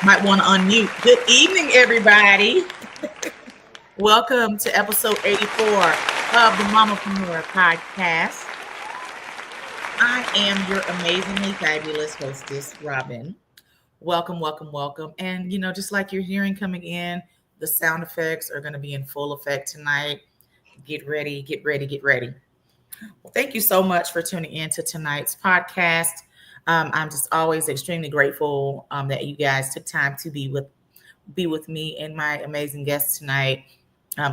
Might want to unmute. Good evening, everybody. Welcome to episode 84 of the Mamapreneur podcast. I am your amazingly fabulous hostess, Robin. Welcome, welcome, welcome. And, just like you're hearing coming in, the sound effects are going to be in full effect tonight. Get ready, get ready, get ready. Well, thank you so much for tuning in to tonight's podcast. I'm just always extremely grateful that you guys took time to be with me and my amazing guests tonight.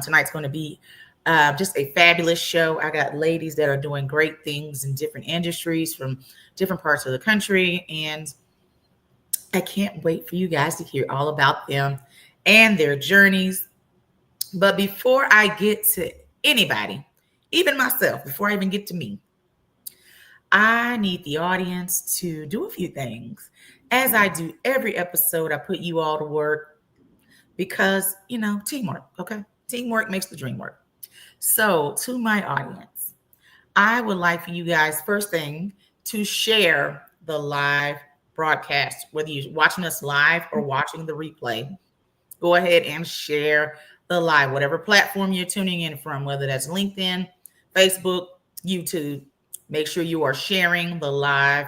Tonight's going to be just a fabulous show. I got ladies that are doing great things in different industries from different parts of the country, and I can't wait for you guys to hear all about them and their journeys. But before I get to anybody, even myself, before I even get to me, I need the audience to do a few things. As I do every episode, I put you all to work because, teamwork, okay? Teamwork makes the dream work. So to my audience, I would like for you guys, first thing, to share the live broadcast, whether you're watching us live or watching the replay. Go ahead and share the live, whatever platform you're tuning in from, whether that's LinkedIn, Facebook, YouTube. Make sure you are sharing the live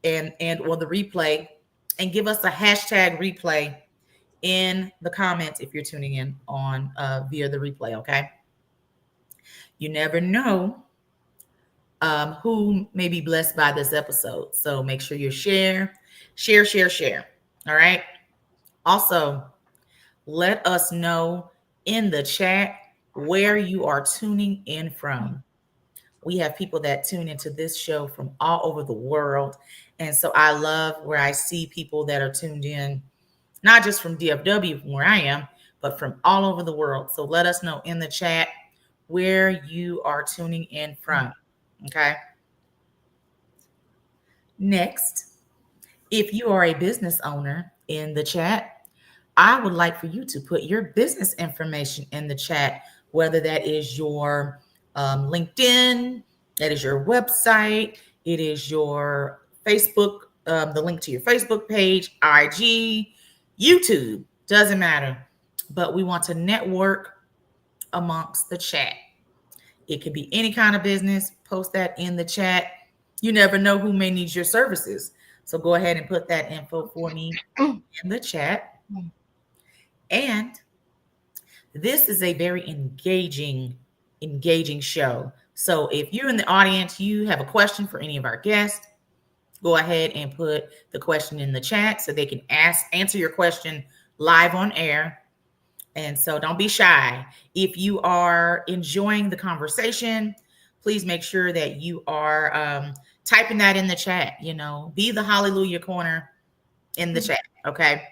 and or the replay, and give us a hashtag replay in the comments if you're tuning in on via the replay. Okay. You never know who may be blessed by this episode. So make sure you share. All right. Also, let us know in the chat where you are tuning in from. We have people that tune into this show from all over the world. And so I love where I see people that are tuned in, not just from DFW, from where I am, but from all over the world. So let us know in the chat where you are tuning in from. Okay. Next, if you are a business owner in the chat, I would like for you to put your business information in the chat, whether that is your LinkedIn, that is your website, it is your Facebook, the link to your Facebook page, IG, YouTube, doesn't matter. But we want to network amongst the chat. It could be any kind of business. Post that in the chat. You never know who may need your services. So go ahead and put that info for me in the chat. And this is a very engaging show. So if you're in the audience, you have a question for any of our guests, go ahead and put the question in the chat so they can answer your question live on air. And so don't be shy. If you are enjoying the conversation, please make sure that you are typing that in the chat. Be the hallelujah corner in the chat. Okay.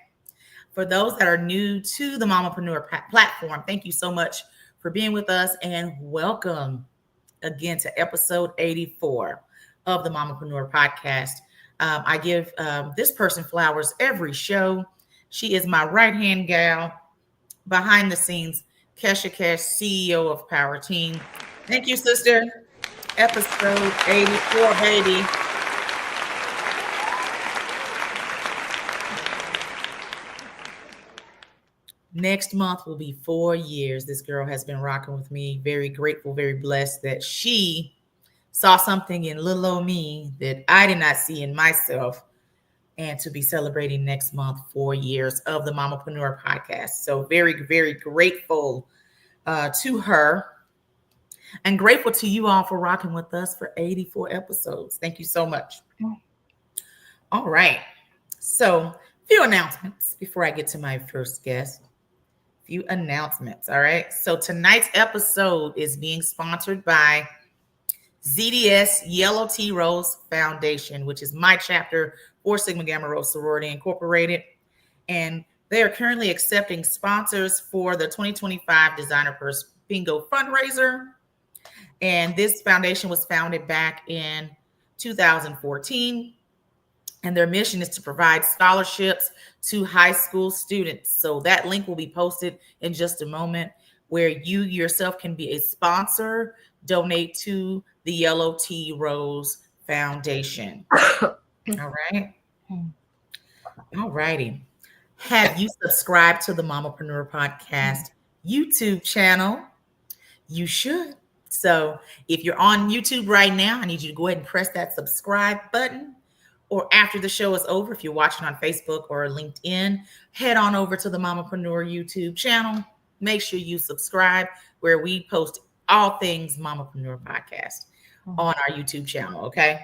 For those that are new to the Mamapreneur platform, thank you so much for being with us, and welcome again to episode 84 of the Mamapreneur podcast. I give this person flowers every show. She is my right-hand gal behind the scenes, Kesha Cash, CEO of Power Team. Thank you, sister. Episode 84, baby. Next month will be 4 years. This girl has been rocking with me. Very grateful, very blessed that she saw something in little old me that I did not see in myself, and to be celebrating next month 4 years of the Mamapreneur podcast. So very, very grateful to her, and grateful to you all for rocking with us for 84 episodes. Thank you so much. All right. So a few announcements before I get to my first guest. Few announcements. All right. So tonight's episode is being sponsored by ZDS Yellow Tea Rose Foundation, which is my chapter for Sigma Gamma Rho Sorority Incorporated. And they are currently accepting sponsors for the 2025 Designer Purse Bingo fundraiser. And this foundation was founded back in 2014. And their mission is to provide scholarships to high school students. So that link will be posted in just a moment, where you yourself can be a sponsor, donate to the Yellow Tea Rose Foundation. All right. All righty. Have you subscribed to the Mamapreneur Podcast YouTube channel? You should. So if you're on YouTube right now, I need you to go ahead and press that subscribe button. Or after the show is over, if you're watching on Facebook or LinkedIn, head on over to the Mamapreneur YouTube channel. Make sure you subscribe where we post all things Mamapreneur Podcast on our YouTube channel. Okay.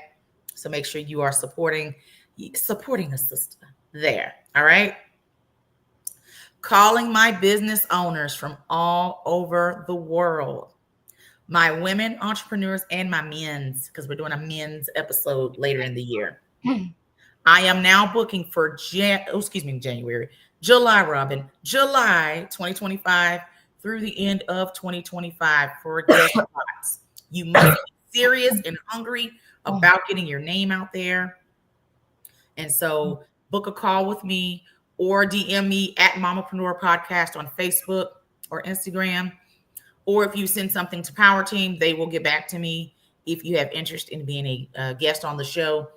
So make sure you are supporting a sister there. All right. Calling my business owners from all over the world, my women entrepreneurs and my men's, because we're doing a men's episode later in the year. I am now booking for January, July 2025 through the end of 2025 for guest spots. You must be serious and hungry about getting your name out there. And so book a call with me or DM me at Mamapreneur Podcast on Facebook or Instagram. Or if you send something to Power Team, they will get back to me if you have interest in being a guest on the show.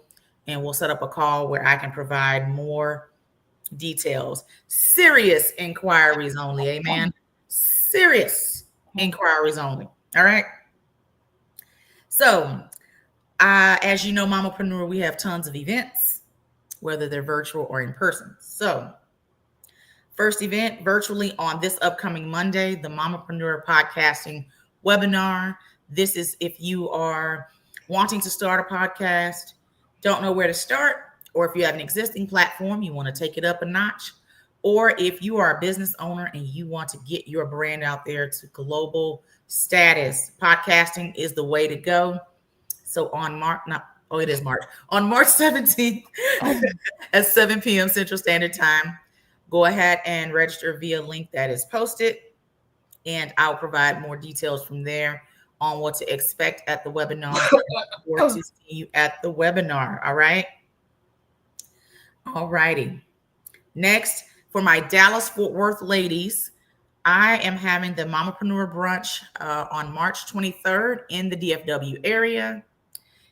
And we'll set up a call where I can provide more details. Serious inquiries only, amen? Serious inquiries only, all right? So, as you know, Mamapreneur, we have tons of events, whether they're virtual or in person. So, first event virtually on this upcoming Monday, the Mamapreneur Podcasting webinar. This is if you are wanting to start a podcast, don't know where to start, or if you have an existing platform, you want to take it up a notch, or if you are a business owner and you want to get your brand out there to global status, podcasting is the way to go. So on March 17th at 7 p.m. Central Standard Time, go ahead and register via link that is posted, and I'll provide more details from there on what to expect at the webinar or to see you at the webinar. All right. All righty. Next, for my Dallas-Fort Worth ladies, I am having the Mamapreneur Brunch on March 23rd in the DFW area.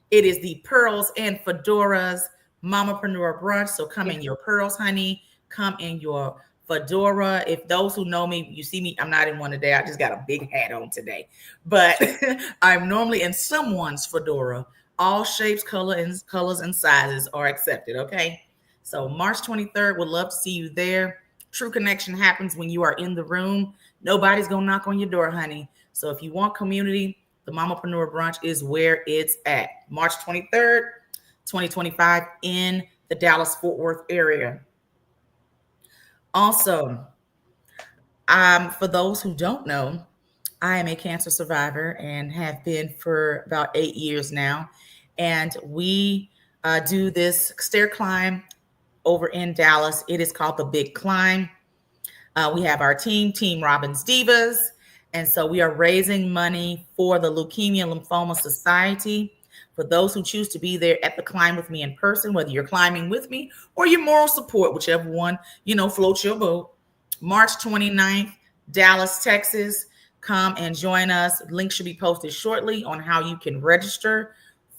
It is the Pearls and Fedoras Mamapreneur Brunch. So come in your pearls, honey. Come in your fedora. If those who know me, you see me, I'm not in one today. I just got a big hat on today. But I'm normally in someone's fedora. All shapes, colors, and sizes are accepted, okay? So March 23rd, would love to see you there. True connection happens when you are in the room. Nobody's going to knock on your door, honey. So if you want community, the Mamapreneur Brunch is where it's at. March 23rd, 2025 in the Dallas-Fort Worth area. Also, for those who don't know, I am a cancer survivor and have been for about 8 years now. And we do this stair climb over in Dallas. It is called the Big Climb. We have our Team Robbins Divas. And so we are raising money for the Leukemia Lymphoma Society. For those who choose to be there at the climb with me in person, whether you're climbing with me or your moral support, whichever one, floats your boat. March 29th, Dallas, Texas. Come and join us. Link should be posted shortly on how you can register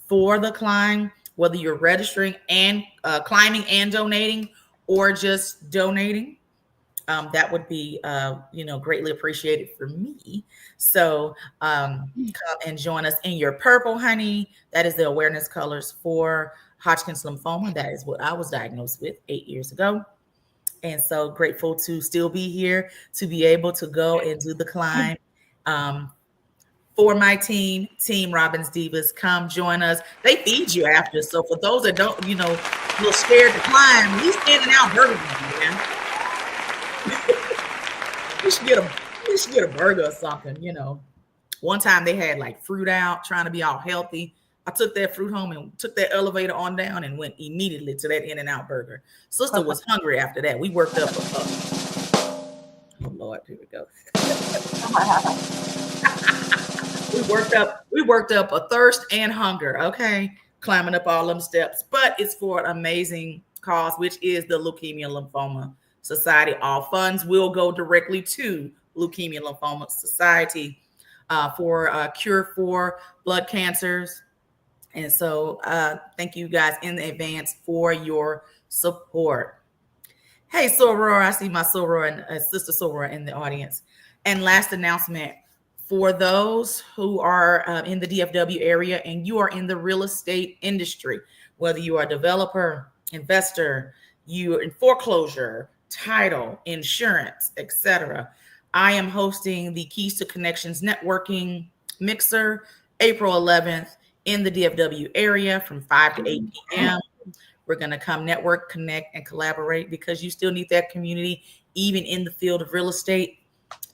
for the climb, whether you're registering and climbing and donating or just donating. That would be, greatly appreciated for me. So come and join us in your purple, honey. That is the awareness colors for Hodgkin's lymphoma. That is what I was diagnosed with 8 years ago. And so grateful to still be here, to be able to go and do the climb. For my Team Robbins Divas, come join us. They feed you after. So for those that don't, a little scared to climb, we standing out burger, man. We should get a burger or something, One time they had like fruit out, trying to be all healthy. I took that fruit home and took that elevator on down and went immediately to that In-N-Out burger. Sister was hungry after that. We worked up oh Lord, here we go. we worked up a thirst and hunger, okay? Climbing up all them steps. But it's for an amazing cause, which is the Leukemia Lymphoma Society. All funds will go directly to Leukemia Lymphoma Society for a cure for blood cancers. And so thank you guys in advance for your support. Hey, Soror, I see my Soror and sister Soror in the audience. And last announcement for those who are in the DFW area and you are in the real estate industry, whether you are a developer, investor, you are in foreclosure, title, insurance, etc. I am hosting the Keys to Connections networking mixer April 11th in the DFW area from 5 to 8 p.m. We're going to come network, connect, and collaborate because you still need that community, even in the field of real estate.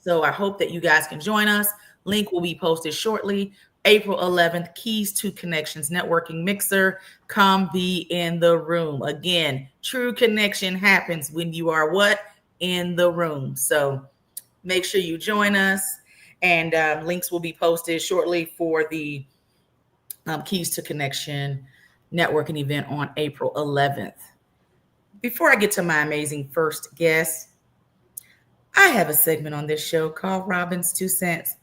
So I hope that you guys can join us. Link will be posted shortly. April 11th, Keys to Connections Networking Mixer. Come be in the room. Again, true connection happens when you are what? In the room. So make sure you join us. And links will be posted shortly for the Keys to Connection networking event on April 11th. Before I get to my amazing first guest, I have a segment on this show called Robin's 2 cents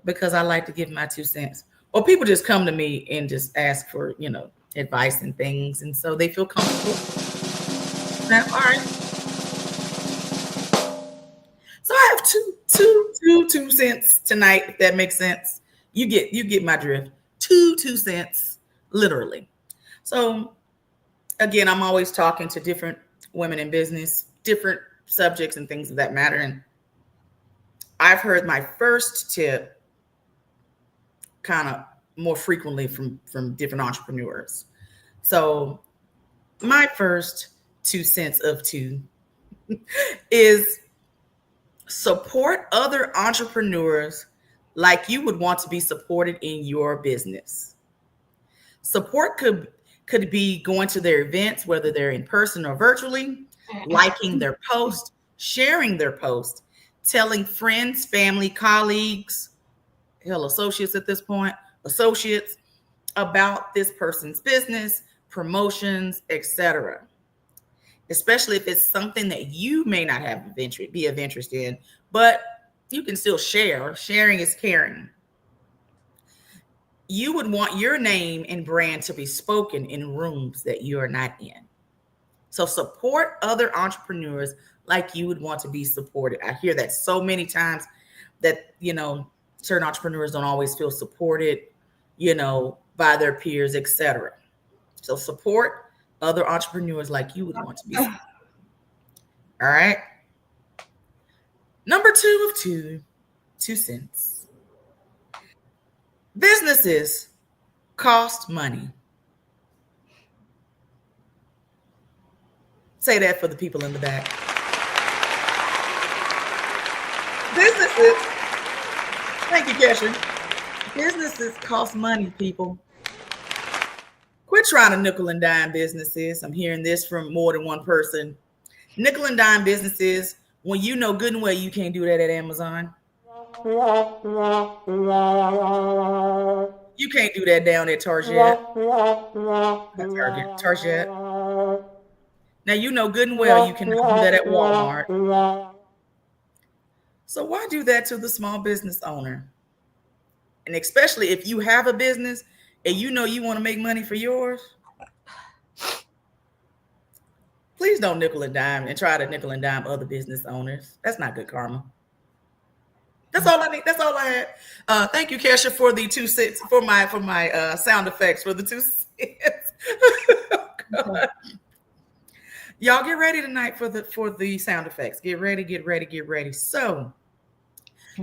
because I like to give my 2 cents. Or people just come to me and just ask for, advice and things. And so they feel comfortable. Now, all right. So I have two cents tonight, if that makes sense. You get my drift. Two cents, literally. So again, I'm always talking to different women in business, different subjects and things of that matter. And I've heard my first tip kind of more frequently from different entrepreneurs. So my first 2 cents of two is support other entrepreneurs like you would want to be supported in your business. Support could be going to their events, whether they're in person or virtually, liking their post, sharing their post, telling friends, family, colleagues, hell, associates at this point, associates about this person's business, promotions, etc. Especially if it's something that you may not have be of interest in, but you can still share. Sharing is caring. You would want your name and brand to be spoken in rooms that you are not in. So support other entrepreneurs like you would want to be supported. I hear that so many times that, certain entrepreneurs don't always feel supported, by their peers, etc. So support other entrepreneurs like you would want to be supported. All right. Number 2 of 2 cents. Businesses cost money. Say that for the people in the back. Businesses, thank you, Kesha. Businesses cost money, people. Quit trying to nickel and dime businesses. I'm hearing this from more than one person. Nickel and dime businesses, when you know good and well you can't do that at Amazon. You can't do that down at Target. Target. Now you know good and well you cannot do that at Walmart. So why do that to the small business owner? And especially if you have a business and you know you want to make money for yours, please don't nickel and dime and try to nickel and dime other business owners. That's not good karma. That's all I need. That's all I had. Thank you, Kesha, for the 2 cents for my sound effects for the 2 cents. Oh, y'all get ready tonight for the sound effects. Get ready. So,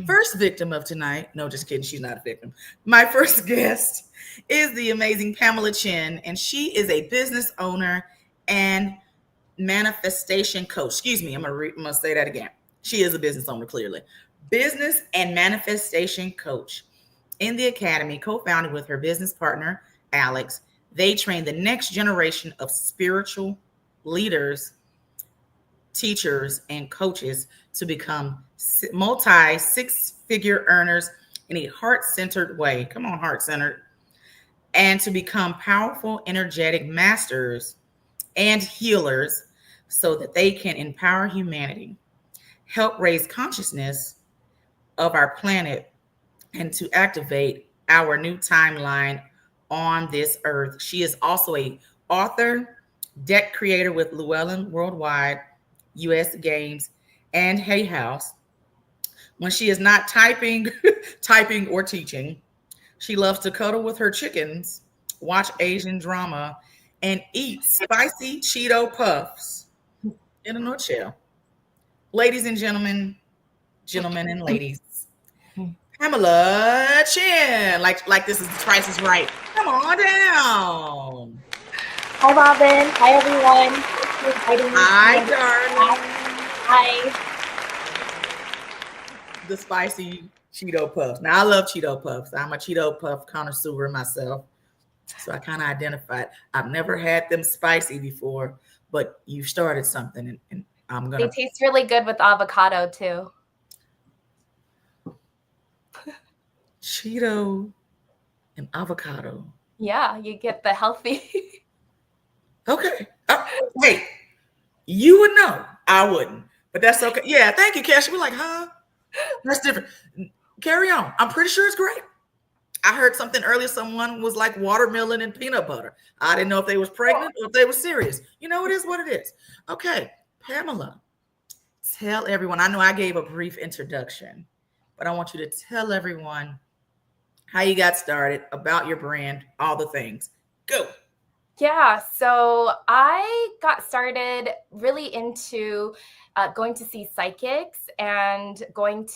first victim of tonight. No, just kidding. She's not a victim. My first guest is the amazing Pamela Chin, and she is a business owner and manifestation coach. Excuse me. I'm gonna say that again. She is a business owner, clearly. Business and manifestation coach. In the academy, co-founded with her business partner, Alex, they train the next generation of spiritual leaders, teachers, and coaches to become multi-six-figure earners in a heart-centered way. Come on, heart-centered. And to become powerful, energetic masters and healers so that they can empower humanity, help raise consciousness of our planet, and to activate our new timeline on this earth. She is also a author, debt creator with Llewellyn Worldwide, U.S. Games, and Hay House. When she is not typing, typing or teaching, she loves to cuddle with her chickens, watch Asian drama, and eat spicy Cheeto puffs. In a nutshell, ladies and gentlemen and ladies, Pamela Chin. Like this is the Price is Right. Come on down. Hi, Robin. Hi, everyone. Thanks for inviting me to be Hi, on this podcast. darling. Hi. The spicy Cheeto puffs. Now I love Cheeto puffs. I'm a Cheeto puff connoisseur myself. So I kind of identified. I've never had them spicy before, but you started something, and I'm They gonna taste really good with avocado, too. Cheeto and avocado. Yeah, you get the healthy. Okay. Hey, you would know. I wouldn't, but that's okay. Yeah, thank you, Cash. We're like, huh? That's different. Carry on. I'm pretty sure it's great. I heard something earlier. Someone was like watermelon and peanut butter. I didn't know if they was pregnant or if they were serious. You know, it is what it is. Okay, Pamela, tell everyone. I know I gave a brief introduction, but I want you to tell everyone how you got started, about your brand, all the things. Go. Yeah, so I got started really into going to see psychics and trying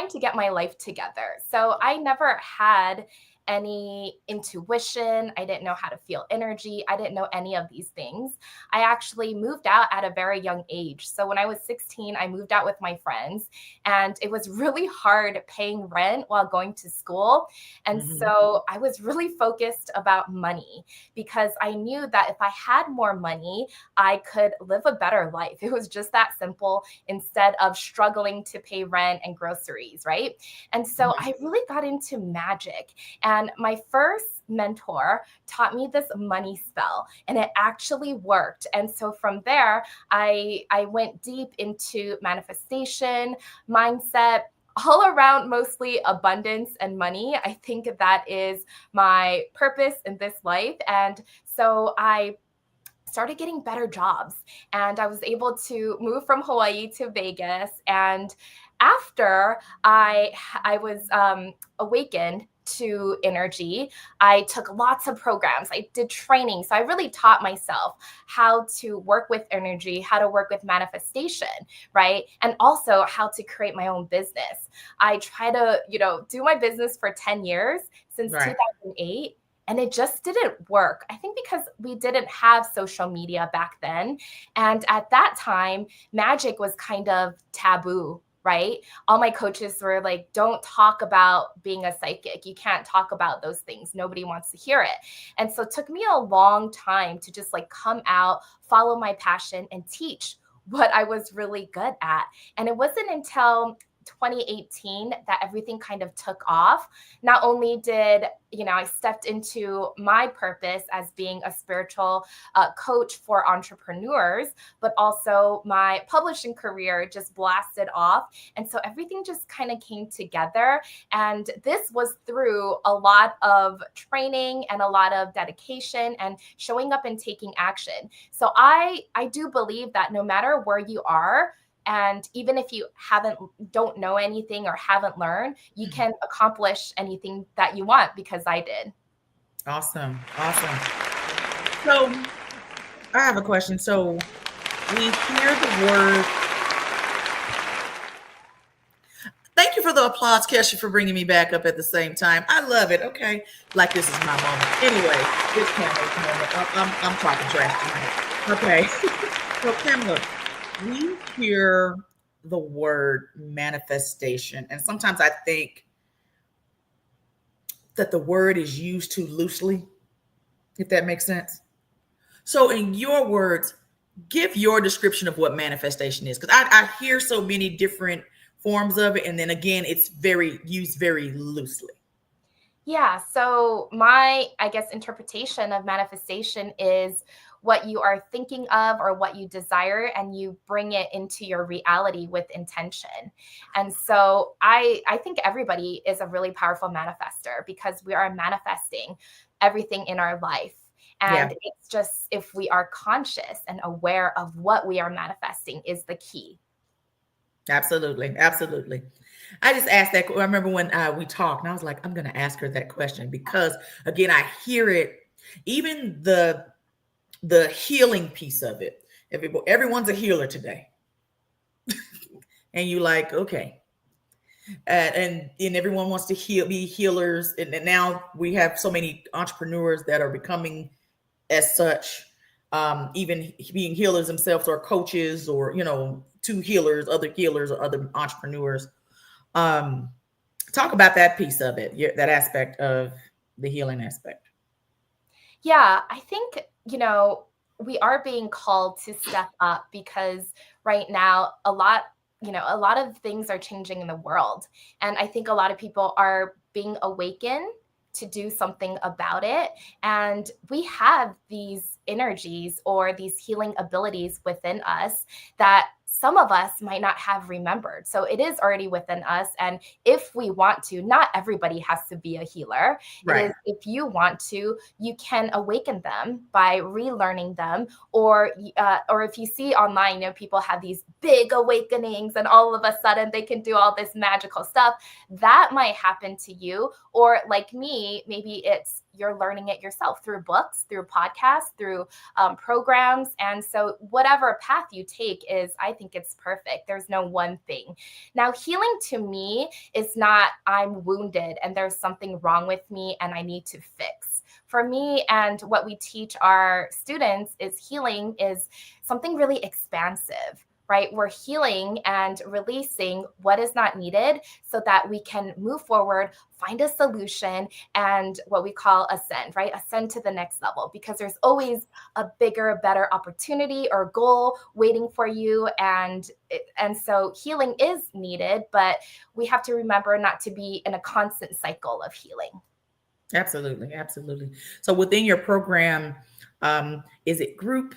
to get my life together. So I never had any intuition. I didn't know how to feel energy. I didn't know any of these things. I actually moved out at a very young age. So when I was 16, I moved out with my friends, and it was really hard paying rent while going to school. And Mhm. so I was really focused about money because I knew that if I had more money, I could live a better life. It was just that simple instead of struggling to pay rent and groceries, right? And so I really got into magic. And my first mentor taught me this money spell, and it actually worked. And so from there, I went deep into manifestation, mindset, all around mostly abundance and money. I think that is my purpose in this life. And so I started getting better jobs, and I was able to move from Hawaii to Vegas. And after I was awakened to energy, I took lots of programs. I did training. So I really taught myself how to work with energy, how to work with manifestation, right? And also how to create my own business. I try to, do my business for 10 years since Right. 2008. And it just didn't work. I think because we didn't have social media back then. And at that time, magic was kind of taboo, right? All my coaches were like, don't talk about being a psychic. You can't talk about those things. Nobody wants to hear it. And so it took me a long time to just like come out, follow my passion, and teach what I was really good at. And it wasn't until 2018 that everything kind of took off. Not only did I stepped into my purpose as being a spiritual coach for entrepreneurs, but also my publishing career just blasted off. And so everything just kind of came together. And this was through a lot of training and a lot of dedication and showing up and taking action. So I do believe that no matter where you are, and even if you don't know anything or haven't learned, you can accomplish anything that you want, because I did. Awesome. Awesome. So I have a question. So we hear the word. Thank you for the applause, Kesha, for bringing me back up at the same time. I love it. Okay, like this is my moment. Anyway, this Pamela's moment. I'm talking trash tonight. Okay, so Pamela, we hear the word manifestation, and sometimes I think that the word is used too loosely, if that makes sense. So, in your words, give your description of what manifestation is, because I hear so many different forms of it, and then again, it's very used very loosely. Yeah. So my, I guess, interpretation of manifestation is what you are thinking of or what you desire, and you bring it into your reality with intention. And so I think everybody is a really powerful manifester, because we are manifesting everything in our life. Yeah, And it's just, if we are conscious and aware of what we are manifesting is the key. absolutely. Absolutely. I just asked that. I remember when we talked, and I was like, I'm going to ask her that question because, again, I hear it, even the healing piece of it. Everyone's a healer today, and you like, okay, and everyone wants to be healers, and now we have so many entrepreneurs that are becoming as such, even being healers themselves or coaches or two healers, other healers or other entrepreneurs. um Talk about that piece of it, that aspect of the healing aspect. Yeah, I think, we are being called to step up because right now a lot of things are changing in the world. And I think a lot of people are being awakened to do something about it. And we have these energies or these healing abilities within us that some of us might not have remembered. So it is already within us. And if we want to, not everybody has to be a healer. It Right. is, if you want to, you can awaken them by relearning them, or if you see online, people have these big awakenings and all of a sudden they can do all this magical stuff. That might happen to you, or like me, maybe it's you're learning it yourself through books, through podcasts, through programs. And so whatever path you take is, I think it's perfect. There's no one thing. Now, healing to me is not I'm wounded and there's something wrong with me and I need to fix. For me, and what we teach our students, is healing is something really expansive, right? We're healing and releasing what is not needed so that we can move forward, find a solution, and what we call ascend, right? Ascend to the next level, because there's always a bigger, better opportunity or goal waiting for you. And so healing is needed, but we have to remember not to be in a constant cycle of healing. Absolutely, absolutely. So within your program, is it group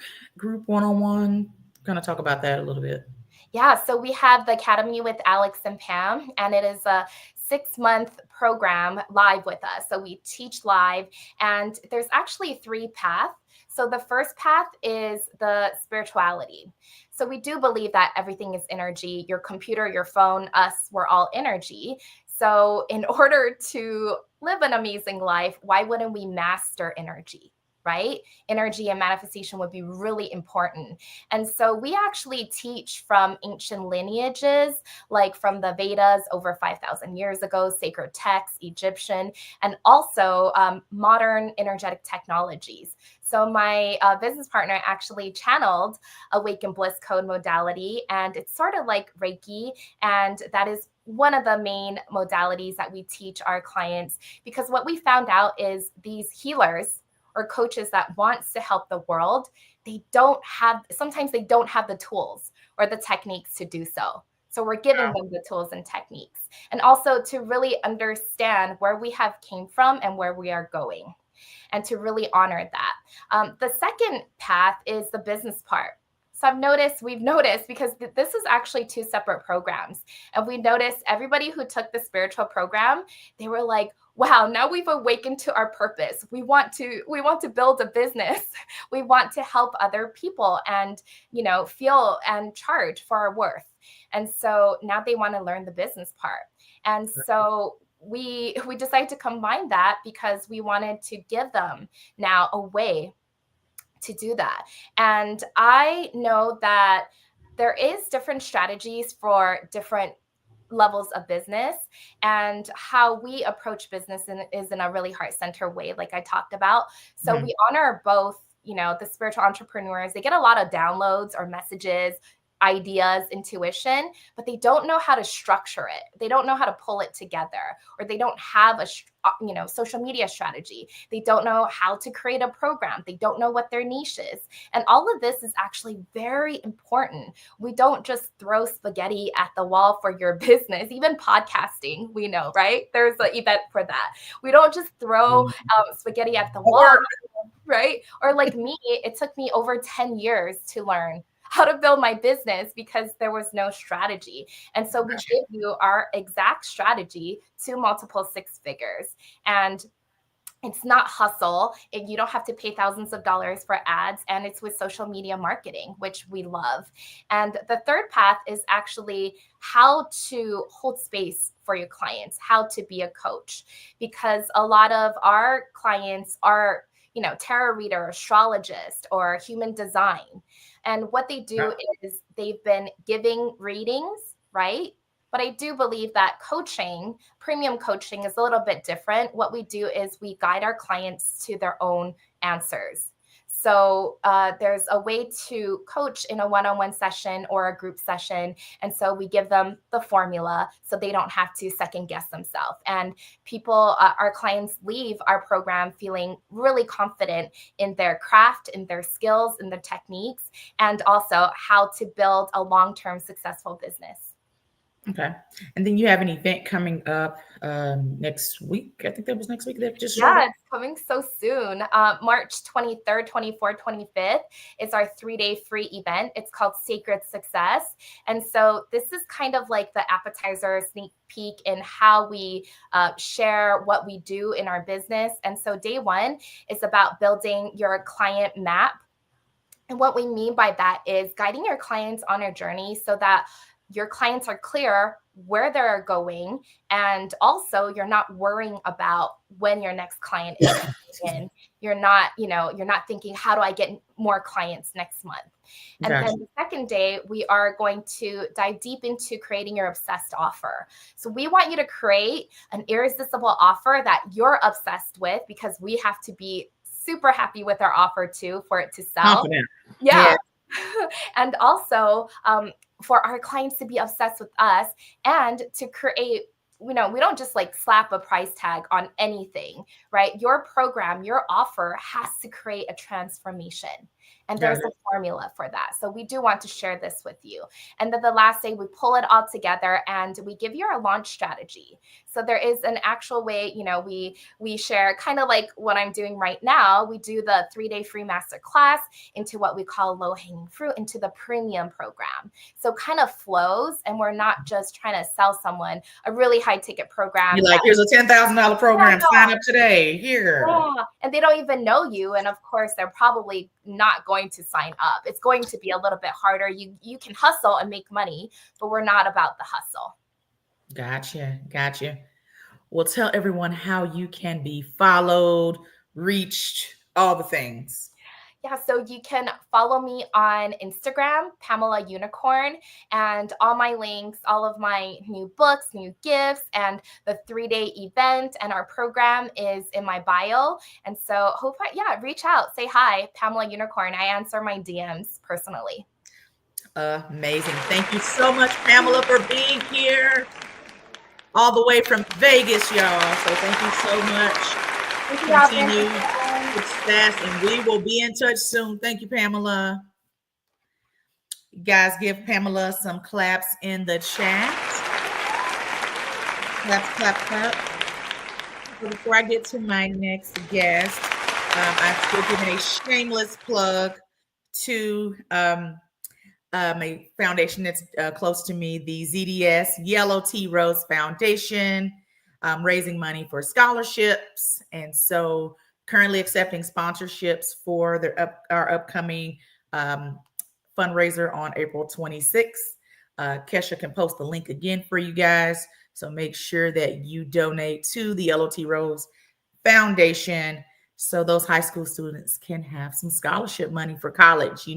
one-on-one? Kind of talk about that a little bit. Yeah, so we have the Academy with Alex and Pam, and it is a 6-month program live with us. So we teach live, and there's actually 3 paths. So the first path is the spirituality. So we do believe that everything is energy. Your computer, your phone, us, we're all energy. So in order to live an amazing life, why wouldn't we master energy? Right? Energy and manifestation would be really important. And so we actually teach from ancient lineages, like from the Vedas over 5,000 years ago, sacred texts, Egyptian, and also modern energetic technologies. So my business partner actually channeled Awaken Bliss Code modality, and it's sort of like Reiki, and that is one of the main modalities that we teach our clients, because what we found out is these healers or coaches that wants to help the world, sometimes they don't have the tools or the techniques to do so. So we're giving them the tools and techniques, and also to really understand where we have came from and where we are going, and to really honor that. The second path is the business part. So we've noticed, because this is actually 2 separate programs, and we noticed everybody who took the spiritual program, they were like, wow, now we've awakened to our purpose. We want to build a business. We want to help other people and, feel and charge for our worth. And so now they want to learn the business part. And so we decided to combine that because we wanted to give them now a way to do that. And I know that there is different strategies for different levels of business, and how we approach business is in a really heart center way, like I talked about. So Mhm. we honor both, the spiritual entrepreneurs. They get a lot of downloads or messages, ideas, intuition, but they don't know how to structure it. They don't know how to pull it together, or they don't have a social media strategy. They don't know how to create a program. They don't know what their niche is. And all of this is actually very important. We don't just throw spaghetti at the wall for your business. Even podcasting, we know, right? There's an event for that. We don't just throw spaghetti at the wall, Or right? Or like me, it took me over 10 years to learn how to build my business because there was no strategy. And so we give you our exact strategy to multiple 6 figures. And It's not hustle. You don't have to pay thousands of dollars for ads, and it's with social media marketing, which we love. And the third path is actually how to hold space for your clients, how to be a coach, because a lot of our clients are, tarot reader, astrologist, or human design. And what they do is they've been giving readings, right? But I do believe that coaching, premium coaching, is a little bit different. What we do is we guide our clients to their own answers. So there's a way to coach in a one-on-one session or a group session. And so we give them the formula so they don't have to second guess themselves. And people, our clients leave our program feeling really confident in their craft, in their skills, in their techniques, and also how to build a long-term successful business. Okay. And then you have an event coming up next week. I think that was next week that just showed Yeah, up. it's coming so soon. March 23rd, 24th, 25th is our 3-day free event. It's called Sacred Success. And so this is kind of like the appetizer sneak peek in how we share what we do in our business. And so day one is about building your client map. And what we mean by that is guiding your clients on a journey so that your clients are clear where they're going, and also you're not worrying about when your next client is coming in. You're not thinking, how do I get more clients next month? And Gotcha. then the second day, we are going to dive deep into creating your obsessed offer. So we want you to create an irresistible offer that you're obsessed with, because we have to be super happy with our offer too for it to sell. Confident. Yeah. And also for our clients to be obsessed with us and to create, we don't just like slap a price tag on anything, right? Your program, your offer has to create a transformation. And there's a formula for that. So we do want to share this with you. And then the last day, we pull it all together and we give you our launch strategy. So there is an actual way, we share kind of like what I'm doing right now. We do the 3-day free masterclass into what we call low-hanging fruit, into the premium program. So kind of flows, and we're not just trying to sell someone a really high ticket program. You're like, here's a $10,000 program. Sign up today. Here. Yeah. And they don't even know you. And of course, they're probably not going to sign up. It's going to be a little bit harder. You can hustle and make money, but we're not about the hustle. Gotcha. Well, tell everyone how you can be followed, reached, all the things. Yeah, so you can follow me on Instagram, Pamela Unicorn, and all my links, all of my new books, new gifts, and the 3-day event and our program is in my bio. And so reach out, say hi, Pamela Unicorn. I answer my DMs personally. Amazing. Thank you so much, Pamela, for being here all the way from Vegas, y'all. So thank you so much. Continue success, and we will be in touch soon. Thank you, Pamela. You guys, give Pamela some claps in the chat. Clap. So before I get to my next guest, I'm still giving a shameless plug to a foundation that's close to me, the ZDS Yellow Tea Rose Foundation, raising money for scholarships. And so currently accepting sponsorships for our upcoming fundraiser on April 26th. Kesha can post the link again for you guys. So make sure that you donate to the Yellow Tea Rose Foundation so those high school students can have some scholarship money for college.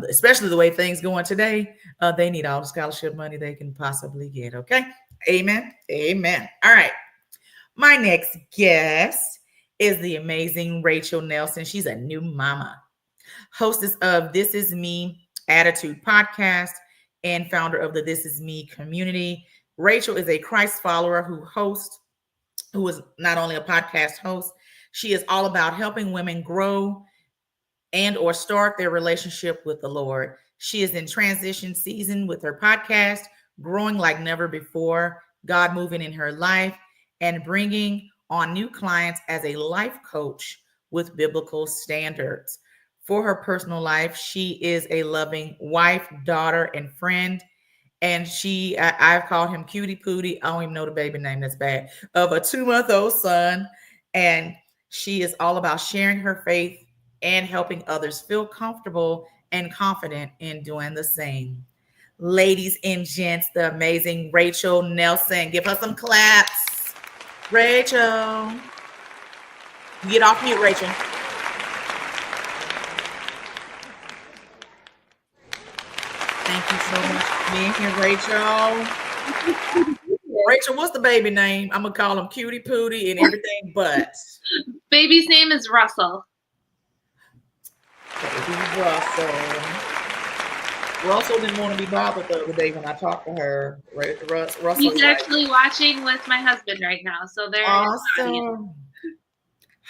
Especially the way things going today, they need all the scholarship money they can possibly get. Okay. Amen. All right. My next guest is the amazing Rachel Nelson. She's a new mama, hostess of This Is Me Attitude podcast and founder of the This Is Me community. Rachel is a Christ follower who is not only a podcast host, she is all about helping women grow and or start their relationship with the Lord. She is in transition season with her podcast, growing like never before, God moving in her life, and bringing on new clients as a life coach with biblical standards. For her personal life, she is a loving wife, daughter, and friend. And I've called him Cutie Pootie. I don't even know the baby name, that's bad, of a 2-month-old son. And she is all about sharing her faith and helping others feel comfortable and confident in doing the same. Ladies and gents, the amazing Rachel Nelson. Give her some claps. Rachel. Get off mute, Rachel. Thank you so much for being here, Rachel. Rachel, what's the baby name? I'm gonna call him Cutie Pootie and everything, but baby's name is Russell. Baby Russell. Russell didn't want to be bothered the other day when I talked to her. Russell. He's actually watching with my husband right now, so they're awesome.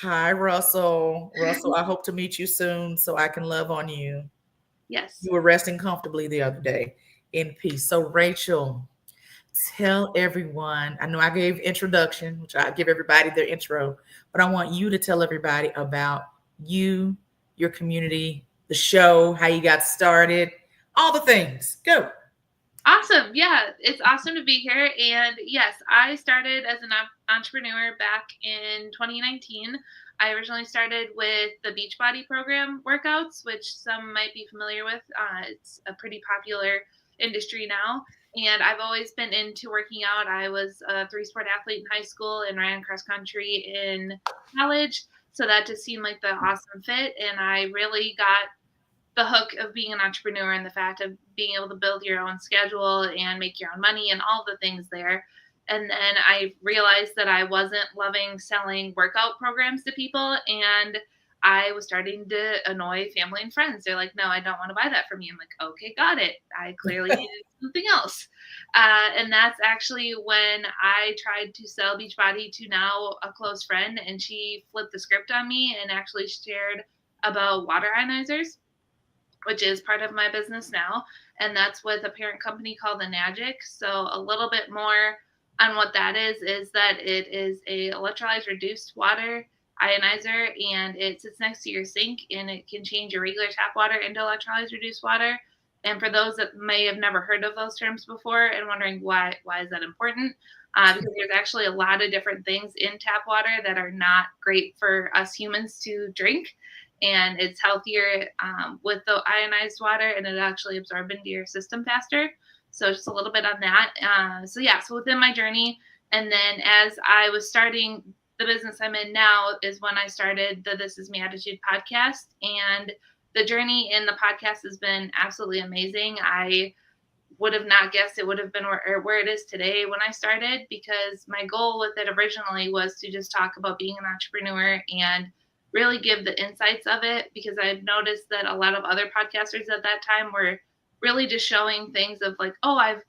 Hi, Russell. Russell, I hope to meet you soon so I can love on you. Yes. You were resting comfortably the other day in peace. So, Rachel, tell everyone. I know I gave introduction, which I give everybody their intro, but I want you to tell everybody about you, your community, the show, how you got started, all the things. Go. Awesome. Yeah, it's awesome to be here. And yes, I started as an entrepreneur back in 2019. I originally started with the Beachbody program workouts, which some might be familiar with. It's a pretty popular industry now. And I've always been into working out. I was a 3-sport athlete in high school and ran cross country in college. So that just seemed like the awesome fit. And I really got the hook of being an entrepreneur and the fact of being able to build your own schedule and make your own money and all the things there. And then I realized that I wasn't loving selling workout programs to people, and I was starting to annoy family and friends. They're like, no, I don't want to buy that from you. I'm like, okay, got it. I clearly needed something else. And that's actually when I tried to sell Beachbody to now a close friend, and she flipped the script on me and actually shared about water ionizers, which is part of my business now. And that's with a parent company called the Nagic. So a little bit more on what that is that it is a electrolyte reduced water ionizer, and it sits next to your sink, and it can change your regular tap water into electrolyte reduced water. And for those that may have never heard of those terms before and wondering why is that important, because there's actually a lot of different things in tap water that are not great for us humans to drink. And it's healthier with the ionized water, and it actually absorbs into your system faster. So just a little bit on that. So within my journey, and then as I was starting the business I'm in now is when I started the This Is Me Attitude podcast. And the journey in the podcast has been absolutely amazing. I would have not guessed it would have been where it is today when I started, because my goal with it originally was to just talk about being an entrepreneur and really give the insights of it, because I've noticed that a lot of other podcasters at that time were really just showing things of like, oh, I've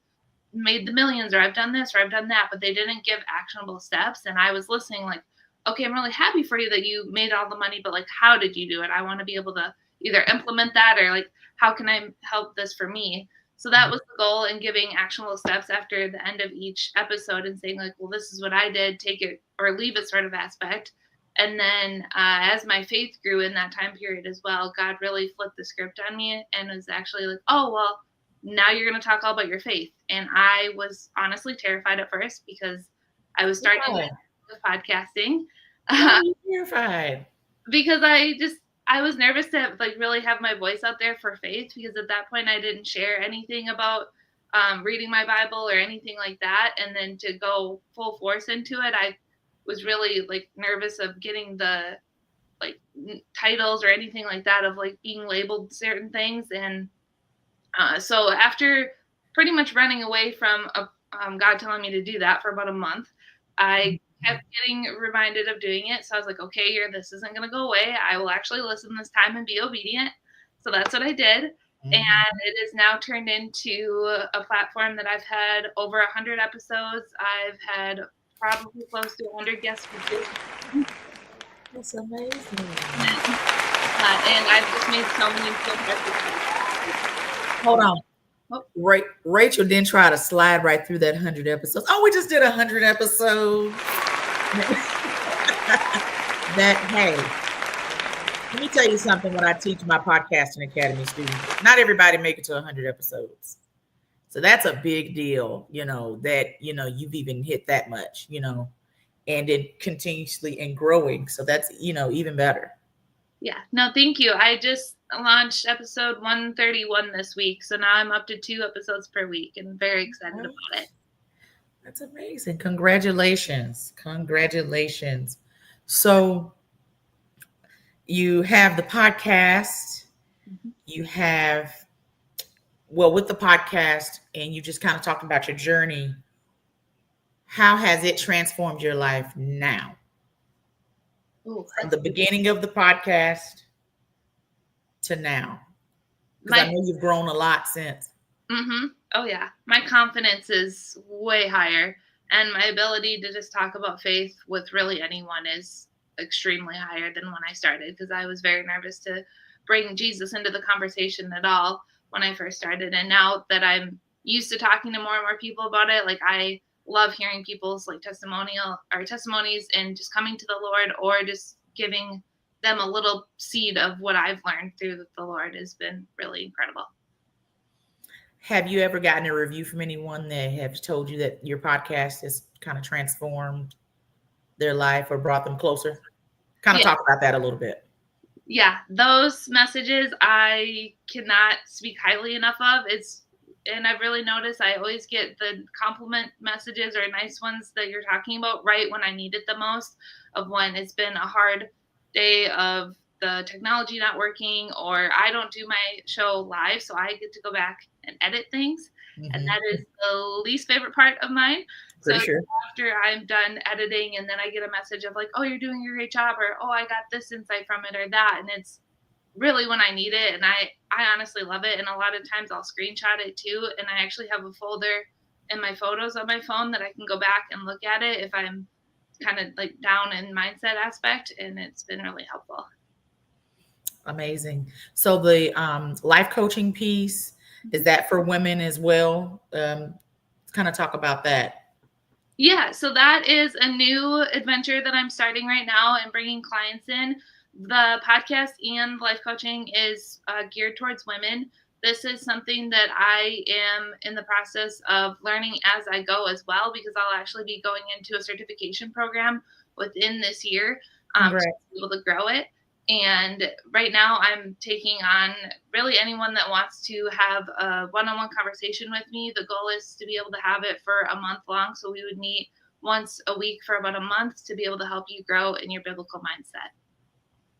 made the millions, or I've done this, or I've done that, but they didn't give actionable steps. And I was listening like, okay, I'm really happy for you that you made all the money, but like, how did you do it? I want to be able to either implement that, or like, how can I help this for me? So that was the goal, in giving actionable steps after the end of each episode and saying like, well, this is what I did, take it or leave it sort of aspect. And then as my faith grew in that time period as well, God really flipped the script on me and was actually like, oh, well, now you're going to talk all about your faith. And I was honestly terrified at first, because I was starting with podcasting. Terrified. Because I was nervous to like really have my voice out there for faith, because at that point I didn't share anything about reading my Bible or anything like that. And then to go full force into it, I was really like nervous of getting the like titles or anything like that, of like being labeled certain things. And so after pretty much running away from God telling me to do that for about a month, I kept getting reminded of doing it. So I was like, okay, this isn't going to go away. I will actually listen this time and be obedient. So that's what I did. Mm-hmm. And it is now turned into a platform that I've had over 100 episodes. I've had probably close to 100 guests. That's amazing. And I've just made so many episodes. Hold on. Oh. Rachel didn't try to slide right through that 100 episodes. Oh, we just did 100 episodes. Hey, let me tell you something. When I teach my podcasting academy students, not everybody make it to 100 episodes. So that's a big deal, that, you've even hit that much, and it continuously and growing. So that's, even better. Yeah. No, thank you. I just launched episode 131 this week. So now I'm up to 2 episodes per week and very excited about it. That's amazing. Congratulations. Congratulations. So you have the podcast, you have, well, with the podcast, and you just kind of talked about your journey. How has it transformed your life now? Ooh, From the beginning of the podcast to now? Because I know you've grown a lot since. Oh, yeah. My confidence is way higher. And my ability to just talk about faith with really anyone is extremely higher than when I started, because I was very nervous to bring Jesus into the conversation at all when I first started. And now that I'm used to talking to more and more people about it, like I love hearing people's like testimonies and just coming to the Lord, or just giving them a little seed of what I've learned through the Lord has been really incredible. Have you ever gotten a review from anyone that have told you that your podcast has kind of transformed their life or brought them closer? Kind of talk about that a little bit. Yeah, those messages I cannot speak highly enough of. And I've really noticed I always get the compliment messages or nice ones that you're talking about right when I need it the most, of when it's been a hard day of the technology not working, or I don't do my show live, so I get to go back and edit things. And that is the least favorite part of mine. Pretty sure. After I'm done editing, and then I get a message of like, oh, you're doing a great job, or oh, I got this insight from it or that. And it's really when I need it. And I honestly love it. And a lot of times I'll screenshot it too. And I actually have a folder in my photos on my phone that I can go back and look at it if I'm kind of like down in mindset aspect. And it's been really helpful. Amazing. So the life coaching piece, is that for women as well? Kind of talk about that. Yeah, so that is a new adventure that I'm starting right now and bringing clients in. The podcast and life coaching is geared towards women. This is something that I am in the process of learning as I go as well, because I'll actually be going into a certification program within this year to be able to grow it. And right now I'm taking on really anyone that wants to have a one-on-one conversation with me. The goal is to be able to have it for a month long. So we would meet once a week for about a month to be able to help you grow in your biblical mindset.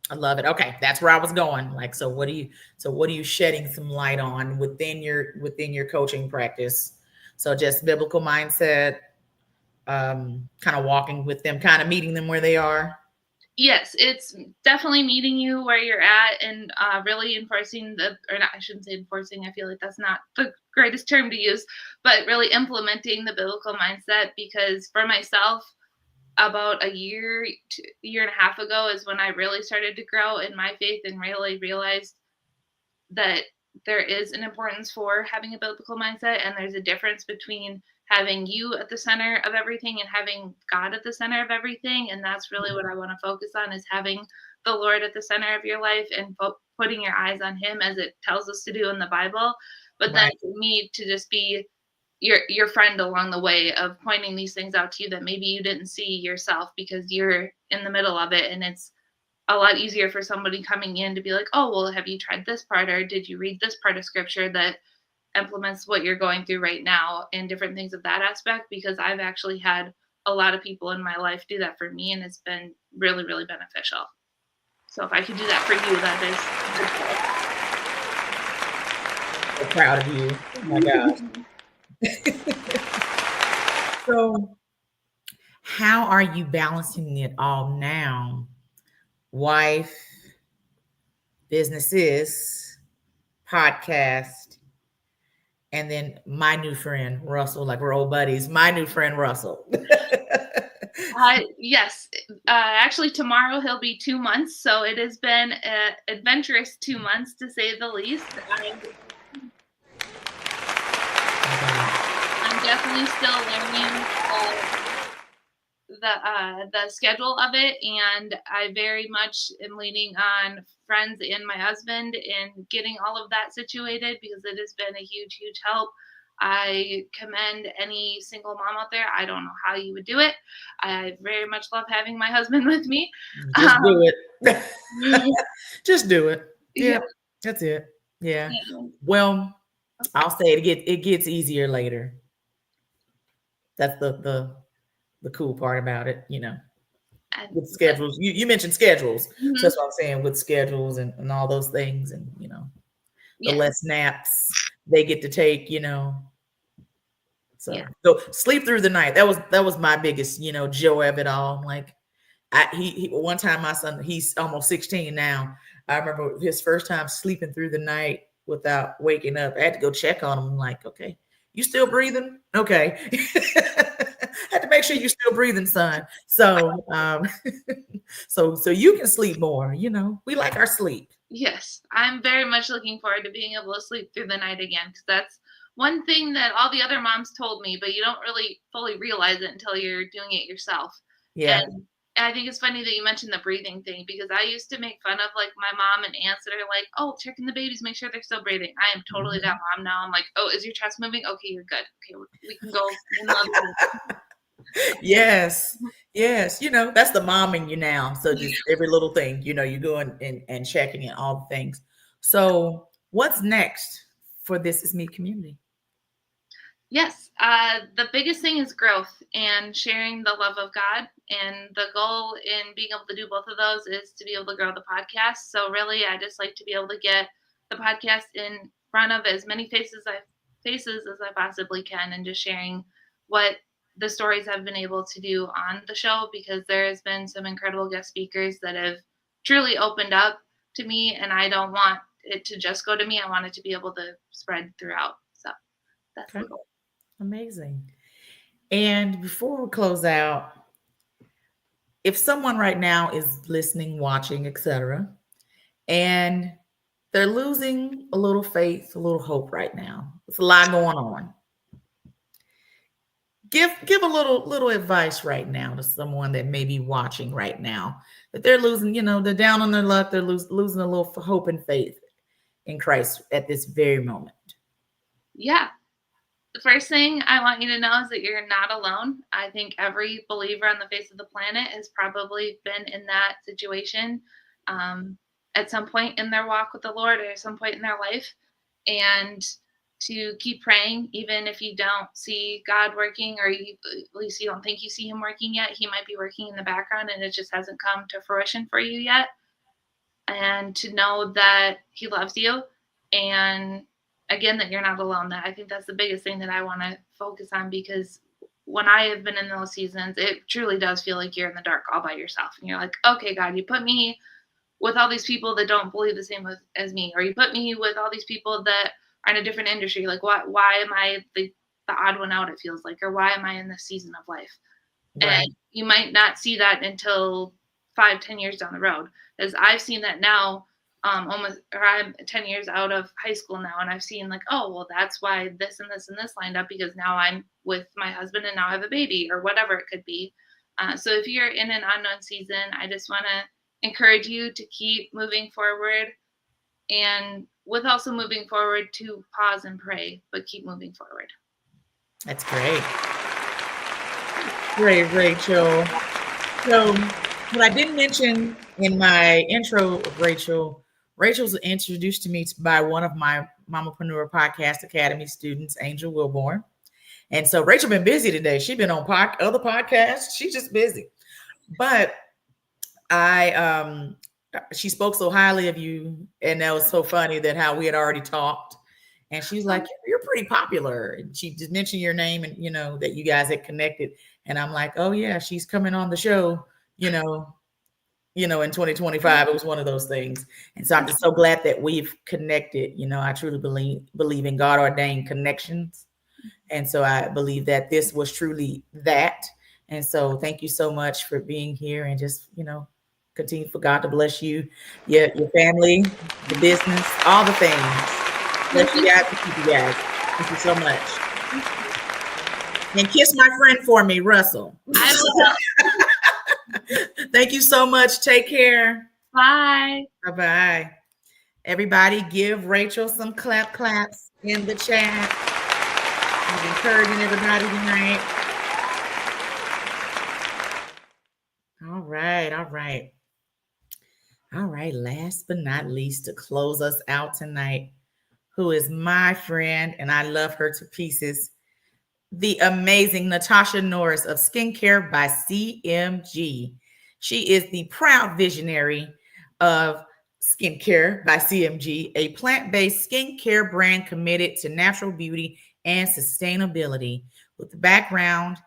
I love it. Okay. That's where I was going. Like, so what are you shedding some light on within your coaching practice? So just biblical mindset, kind of walking with them, kind of meeting them where they are. Yes, it's definitely meeting you where you're at, and really enforcing I shouldn't say enforcing, I feel like that's not the greatest term to use, but really implementing the biblical mindset. Because for myself, about a year and a half ago is when I really started to grow in my faith and really realized that there is an importance for having a biblical mindset, and there's a difference between having you at the center of everything and having God at the center of everything. And that's really what I want to focus on, is having the Lord at the center of your life and putting your eyes on him, as it tells us to do in the Bible. But then for me to just be your friend along the way, of pointing these things out to you that maybe you didn't see yourself because you're in the middle of it. And it's a lot easier for somebody coming in to be like, oh, well, have you tried this part, or did you read this part of scripture that implements what you're going through right now, and different things of that aspect. Because I've actually had a lot of people in my life do that for me, and it's been really, really beneficial. So if I could do that for you, that is so proud of you. Oh my gosh. So how are you balancing it all now? Wife, businesses, podcast, and then my new friend Russell. Like, we're old buddies. My new friend Russell. Yes, actually tomorrow he'll be 2 months, so it has been an adventurous 2 months, to say the least. I'm definitely still learning the schedule of it, and I very much am leaning on friends and my husband in getting all of that situated, because it has been a huge help. I commend any single mom out there. I don't know how you would do it. I very much love having my husband with me. Just do it. Just do it. Yeah. Yeah, that's it. Yeah. Yeah. Well, I'll say it gets easier later. That's the cool part about it, And, with schedules. You mentioned schedules. So Mhm. that's what I'm saying, with schedules and all those things, and the Yeah. less naps they get to take, So Yeah. so sleep through the night. That was my biggest, joy of it all. Like he one time, my son, he's almost 16 now. I remember his first time sleeping through the night without waking up. I had to go check on him. I'm like, okay, you still breathing? Okay. Had to make sure you're still breathing, son. So so you can sleep more. We like our sleep. Yes, I'm very much looking forward to being able to sleep through the night again, because that's one thing that all the other moms told me, but you don't really fully realize it until you're doing it yourself. Yeah. And I think it's funny that you mentioned the breathing thing, because I used to make fun of like my mom and aunts that are like, "Oh, checking the babies, make sure they're still breathing." I am totally that mom now. I'm like, "Oh, is your chest moving? Okay, you're good. Okay, we can go." Yes. Yes. That's the mom in you now. So just every little thing, you're going and checking in all the things. So what's next for This Is Me community? Yes, the biggest thing is growth and sharing the love of God. And the goal in being able to do both of those is to be able to grow the podcast. So really, I just like to be able to get the podcast in front of as many faces as I possibly can, and just sharing what the stories I've been able to do on the show, because there has been some incredible guest speakers that have truly opened up to me, and I don't want it to just go to me. I want it to be able to spread throughout. So that's the goal. Amazing. And before we close out, if someone right now is listening, watching, etc., and they're losing a little faith, a little hope right now, there's a lot going on. Give a little advice right now to someone that may be watching right now, that they're losing, they're down on their luck, they're losing a little hope and faith in Christ at this very moment. Yeah. The first thing I want you to know is that you're not alone. I think every believer on the face of the planet has probably been in that situation at some point in their walk with the Lord, or at some point in their life. And to keep praying, even if you don't see God working, or at least you don't think you see him working yet. He might be working in the background and it just hasn't come to fruition for you yet. And to know that he loves you, and again, that you're not alone. That I think that's the biggest thing that I want to focus on, because when I have been in those seasons, it truly does feel like you're in the dark all by yourself, and you're like, okay, God, you put me with all these people that don't believe the same as me, or you put me with all these people that are in a different industry. Like, why am I the odd one out, it feels like, or why am I in this season of life? Right. And you might not see that until 5-10 years down the road, as I've seen that now. I'm 10 years out of high school now, and I've seen like, oh, well, that's why this and this and this lined up, because now I'm with my husband and now I have a baby, or whatever it could be. So if you're in an unknown season, I just want to encourage you to keep moving forward, and with also moving forward, to pause and pray, but keep moving forward. That's great. Great, Rachel. So what I didn't mention in my intro of Rachel's introduced to me by one of my Mamapreneur Podcast Academy students, Angel Wilborn. And so Rachel been busy today. She's been on other podcasts. She's just busy. But she spoke so highly of you, and that was so funny that how we had already talked. And she's like, you're pretty popular. And she just mentioned your name, and that you guys had connected. And I'm like, oh yeah, she's coming on the show, in 2025. It was one of those things. And so I'm just so glad that we've connected. I truly believe in God ordained connections. And so I believe that this was truly that. And so thank you so much for being here, and just, continue for God to bless you, your family, the business, all the things. Bless you guys and keep you guys. Thank you so much. And kiss my friend for me, Russell. I will. Thank you so much. Take care. Bye. Bye-bye. Everybody give Rachel some claps in the chat. She's encouraging everybody tonight. All right, all right. All right, last but not least, to close us out tonight, who is my friend, and I love her to pieces, the amazing Natasha Norris of Skincare by CMG. She is the proud visionary of Skincare by CMG, a plant based skincare brand committed to natural beauty and sustainability. With a background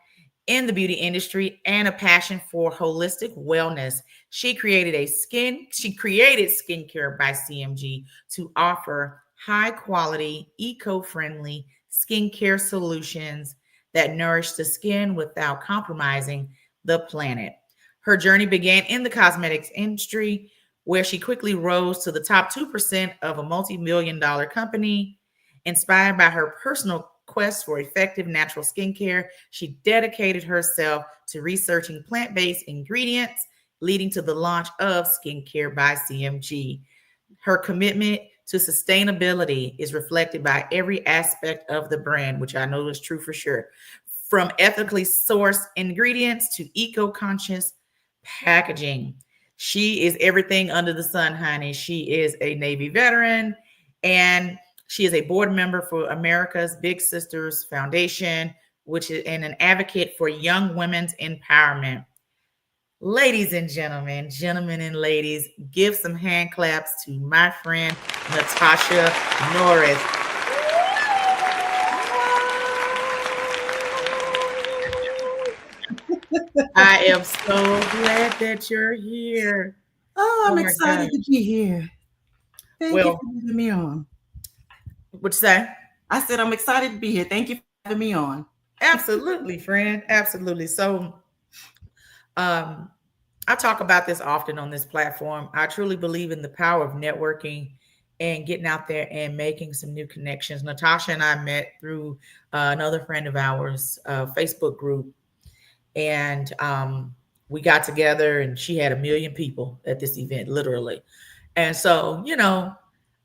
in the beauty industry and a passion for holistic wellness, she created Skincare by CMG to offer high quality, eco-friendly skincare solutions that nourish the skin without compromising the planet. Her journey began in the cosmetics industry, where she quickly rose to the top 2% of a multi-million dollar company. Inspired by her personal quest for effective natural skincare, she dedicated herself to researching plant based ingredients, leading to the launch of Skincare by CMG. Her commitment to sustainability is reflected by every aspect of the brand, which I know is true for sure. From ethically sourced ingredients to eco conscious packaging. She is everything under the sun, honey. She is a Navy veteran, and she is a board member for America's Big Sisters Foundation, which is and an advocate for young women's empowerment. Ladies and gentlemen and ladies, give some hand claps to my friend Natasha Norris. I am so glad that you're here. Oh, I'm Oh my excited gosh. to be here. Thank you Well, for having me on. what'd you say? I said I'm excited to be here. Thank you for having me on. Absolutely, friend. Absolutely. So, um, I talk about this often on this platform. I truly believe in the power of networking and getting out there and making some new connections. Natasha and I met through another friend of ours, Facebook group, and we got together, and she had 1 million people at this event, literally. And so,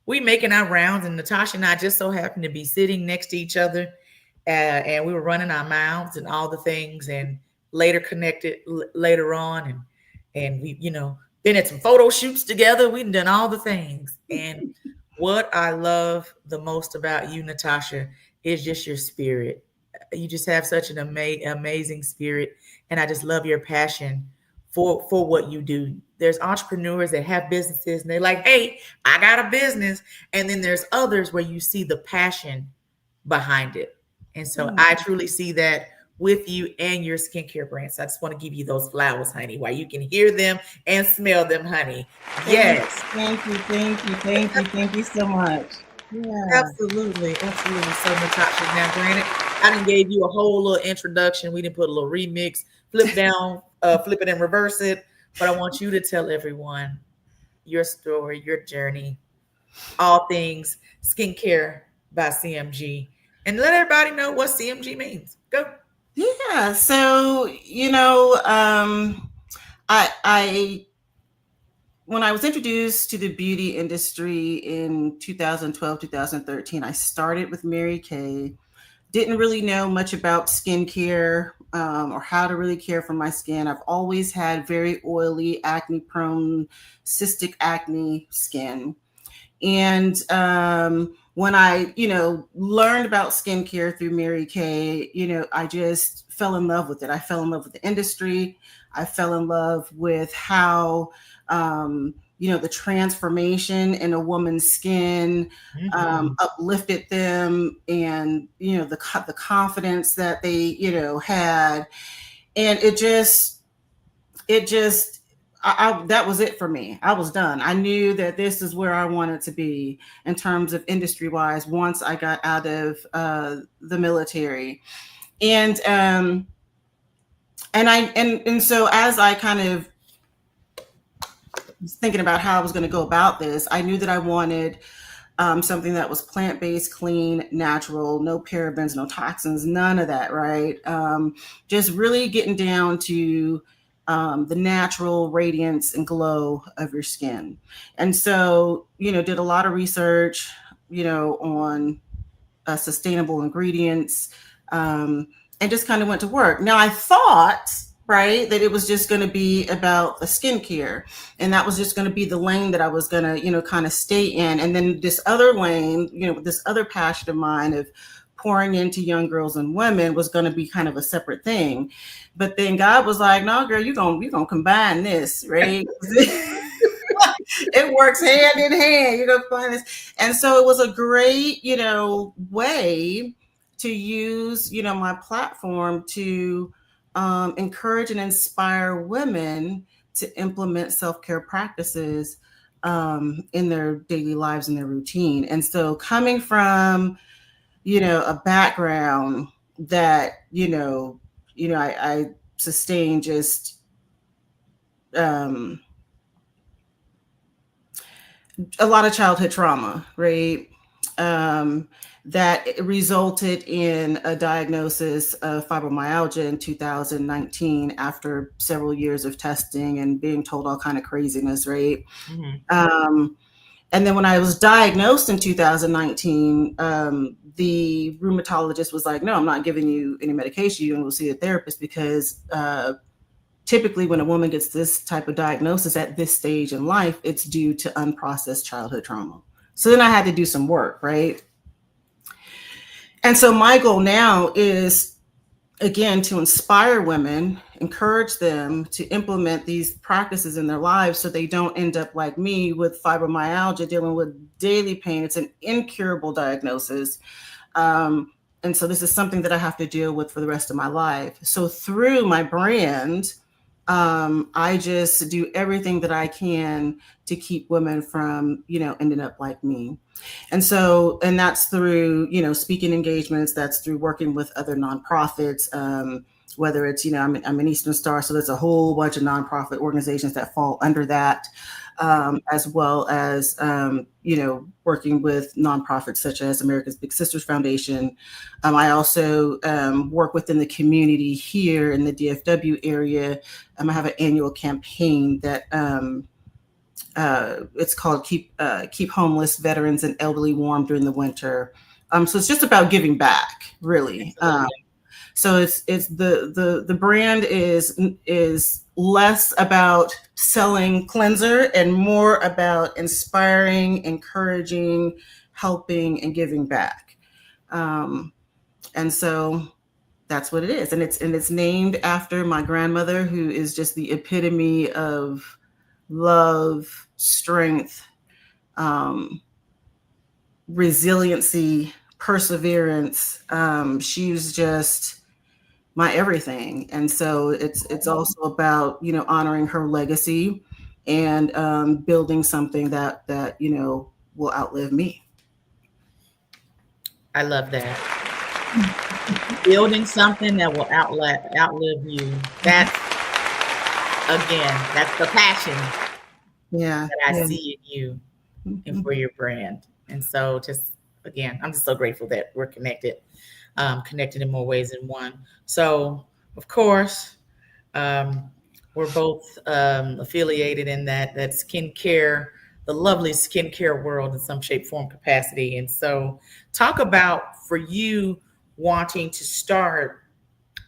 we making our rounds, and Natasha and I just so happened to be sitting next to each other, and we were running our mouths and all the things, and later connected later on, and we, been at some photo shoots together. We've done all the things, and what I love the most about you, Natasha, is just your spirit. You just have such an amazing spirit, and I just love your passion for what you do. There's entrepreneurs that have businesses, and they're like, "Hey, I got a business," and then there's others where you see the passion behind it. And so I truly see that with you and your skincare brand. So I just want to give you those flowers, honey, while you can hear them and smell them, honey. Yes. Thank you so much. Yeah. Absolutely, absolutely. So Natasha, now granted, I done gave you a whole little introduction. We didn't put a little remix, flip it and reverse it. But I want you to tell everyone your story, your journey, all things skincare by CMG, and let everybody know what CMG means. Go. Yeah. So, I when I was introduced to the beauty industry in 2012, 2013, I started with Mary Kay. Didn't really know much about skincare or how to really care for my skin. I've always had very oily, acne prone, cystic acne skin. And when I, learned about skincare through Mary Kay, I just fell in love with it. I fell in love with the industry. I fell in love with how, the transformation in a woman's skin uplifted them, and the confidence that they had, and it just that was it for me. I was done. I knew that this is where I wanted to be in terms of industry wise once I got out of the military. And so as I kind of was thinking about how I was going to go about this, I knew that I wanted something that was plant-based, clean, natural, no parabens, no toxins, none of that, right? Just really getting down to the natural radiance and glow of your skin. And so, did a lot of research, on sustainable ingredients, and just kind of went to work. Now I thought, right, that it was just going to be about the skincare, and that was just going to be the lane that I was going to, kind of stay in. And then this other lane, this other passion of mine of pouring into young girls and women was going to be kind of a separate thing. But then God was like, no, girl, you're gonna combine this, right? It works hand in hand. You're gonna find this. And so it was a great, way to use, my platform to encourage and inspire women to implement self-care practices in their daily lives and their routine. And so coming from, a background that, I sustained just a lot of childhood trauma, right? That resulted in a diagnosis of fibromyalgia in 2019 after several years of testing and being told all kind of craziness, right? Mm-hmm. And then when I was diagnosed in 2019, the rheumatologist was like, no, I'm not giving you any medication. You will see a therapist because typically when a woman gets this type of diagnosis at this stage in life, it's due to unprocessed childhood trauma. So then I had to do some work, right? And so my goal now is, again, to inspire women, encourage them to implement these practices in their lives so they don't end up like me with fibromyalgia, dealing with daily pain. It's an incurable diagnosis. And so this is something that I have to deal with for the rest of my life. So through my brand, I just do everything that I can to keep women from, ending up like me. And that's through, speaking engagements, that's through working with other nonprofits, whether it's, I'm an Eastern Star, so there's a whole bunch of nonprofit organizations that fall under that, as well as, working with nonprofits such as America's Big Sisters Foundation. I also work within the community here in the DFW area. I have an annual campaign that it's called Keep Homeless Veterans and Elderly Warm During the Winter. So it's just about giving back, really. So it's the brand is less about selling cleanser and more about inspiring, encouraging, helping, and giving back. And so that's what it is. And it's named after my grandmother, who is just the epitome of love, strength, resiliency, perseverance. She was just my everything. And so it's also about, honoring her legacy and building something that will outlive me. I love that. Building something that will outlive you. That's the passion that I see in you and for your brand. And so I'm just so grateful that we're connected in more ways than one. So, of course, we're both affiliated in that skincare, the lovely skincare world in some shape, form, capacity. And so talk about, for you, wanting to start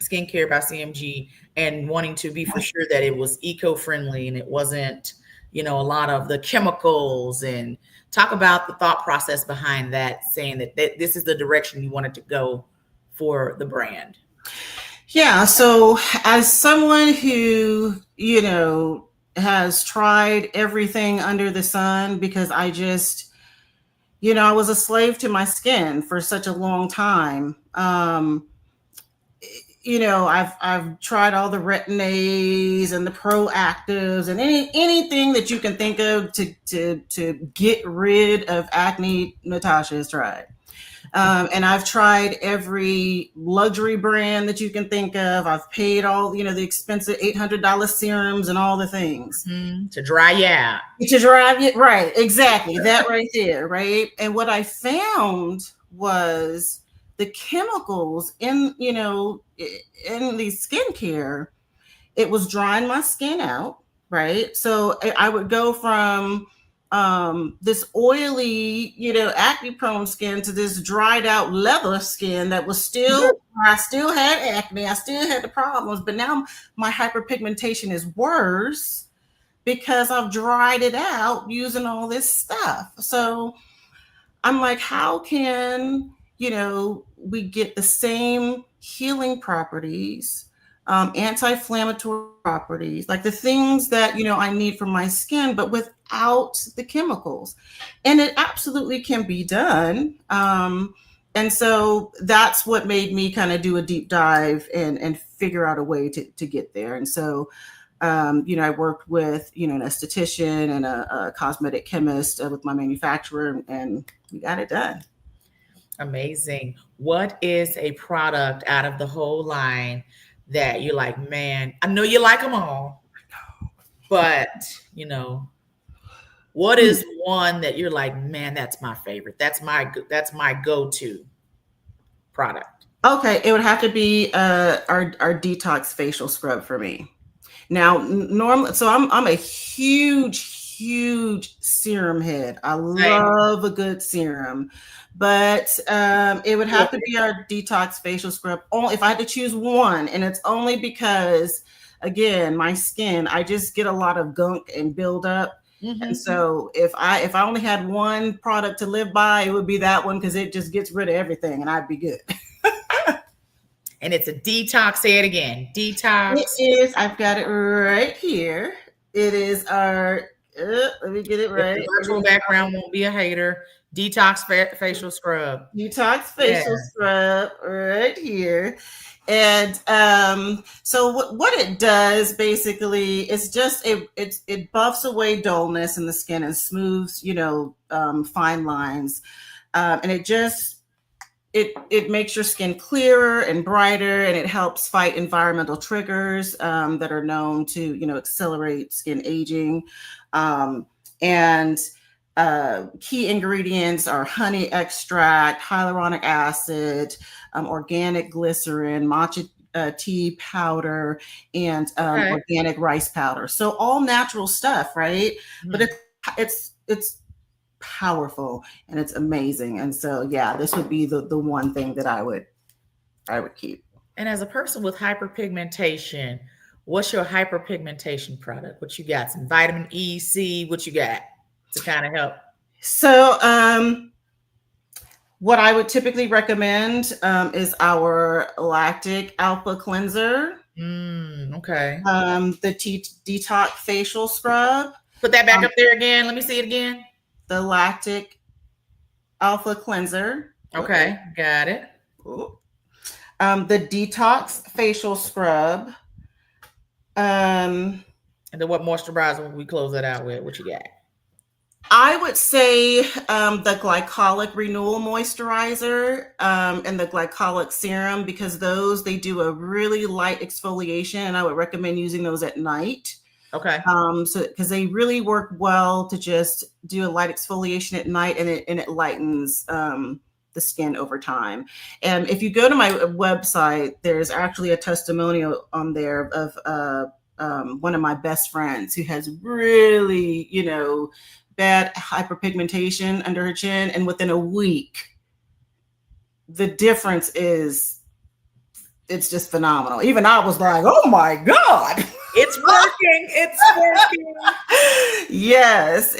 Skincare by CMG and wanting to be for sure that it was eco-friendly and it wasn't, a lot of the chemicals, and talk about the thought process behind that, saying that this is the direction you wanted to go for the brand. Yeah. So as someone who, has tried everything under the sun, because I just, I was a slave to my skin for such a long time. I've tried all the Retin-A's and the Proactives and anything that you can think of to get rid of acne. Natasha has tried. And I've tried every luxury brand that you can think of. I've paid all, the expensive $800 serums and all the things. To dry you out. Right. Exactly. That right there. Right. And what I found was the chemicals in the skincare, it was drying my skin out. Right. So I would go from, this oily, acne prone skin to this dried out leather skin that was still, I still had acne, I still had the problems, but now my hyperpigmentation is worse because I've dried it out using all this stuff. So I'm like, how can, we get the same healing properties, anti-inflammatory properties, like the things that, I need for my skin, but without the chemicals. And it absolutely can be done. And so that's what made me kind of do a deep dive and figure out a way to get there. And so I worked with, an esthetician and a cosmetic chemist with my manufacturer, and we got it done. Amazing. What is a product out of the whole line that you're like, man, I know you like them all, but, what is one that you're like, man, that's my favorite. That's my go-to product. Okay. It would have to be our detox facial scrub for me. Now, normally, so I'm a huge serum head. I love a good serum, but it would have to be our detox facial scrub. Only if I had to choose one, and it's only because, again, my skin, I just get a lot of gunk and buildup. Mm-hmm. And so if I only had one product to live by, it would be that one because it just gets rid of everything, and I'd be good. And it's a detox. Say it again. Detox. It is. I've got it right here. It is our. Let me get it right. The virtual background won't be a hater. Detox facial scrub. Detox facial scrub right here. And so what it does basically is just it buffs away dullness in the skin and smooths, fine lines, and it just. It makes your skin clearer and brighter, and it helps fight environmental triggers that are known to, accelerate skin aging. And key ingredients are honey extract, hyaluronic acid, organic glycerin, matcha tea powder, and organic rice powder. So all natural stuff, right? Mm-hmm. But it's powerful and it's amazing. And so this would be the one thing that I would keep. And as a person with hyperpigmentation, what's your hyperpigmentation product? What you got? Some vitamin E, C, what you got to kind of help? So what I would typically recommend is our lactic alpha cleanser. Okay. The detox facial scrub. Put that back up there again. Let me see it again. The lactic alpha cleanser. Okay, got it. The detox facial scrub. And then what moisturizer would we close that out with? What you got? I would say the glycolic renewal moisturizer and the glycolic serum, because they do a really light exfoliation, and I would recommend using those at night. Okay. So because they really work well to just do a light exfoliation at night, and it lightens the skin over time. And if you go to my website, there's actually a testimonial on there of one of my best friends who has really, bad hyperpigmentation under her chin, and within a week, the difference is, it's just phenomenal. Even I was like, oh my God. It's working. It's working. Yes.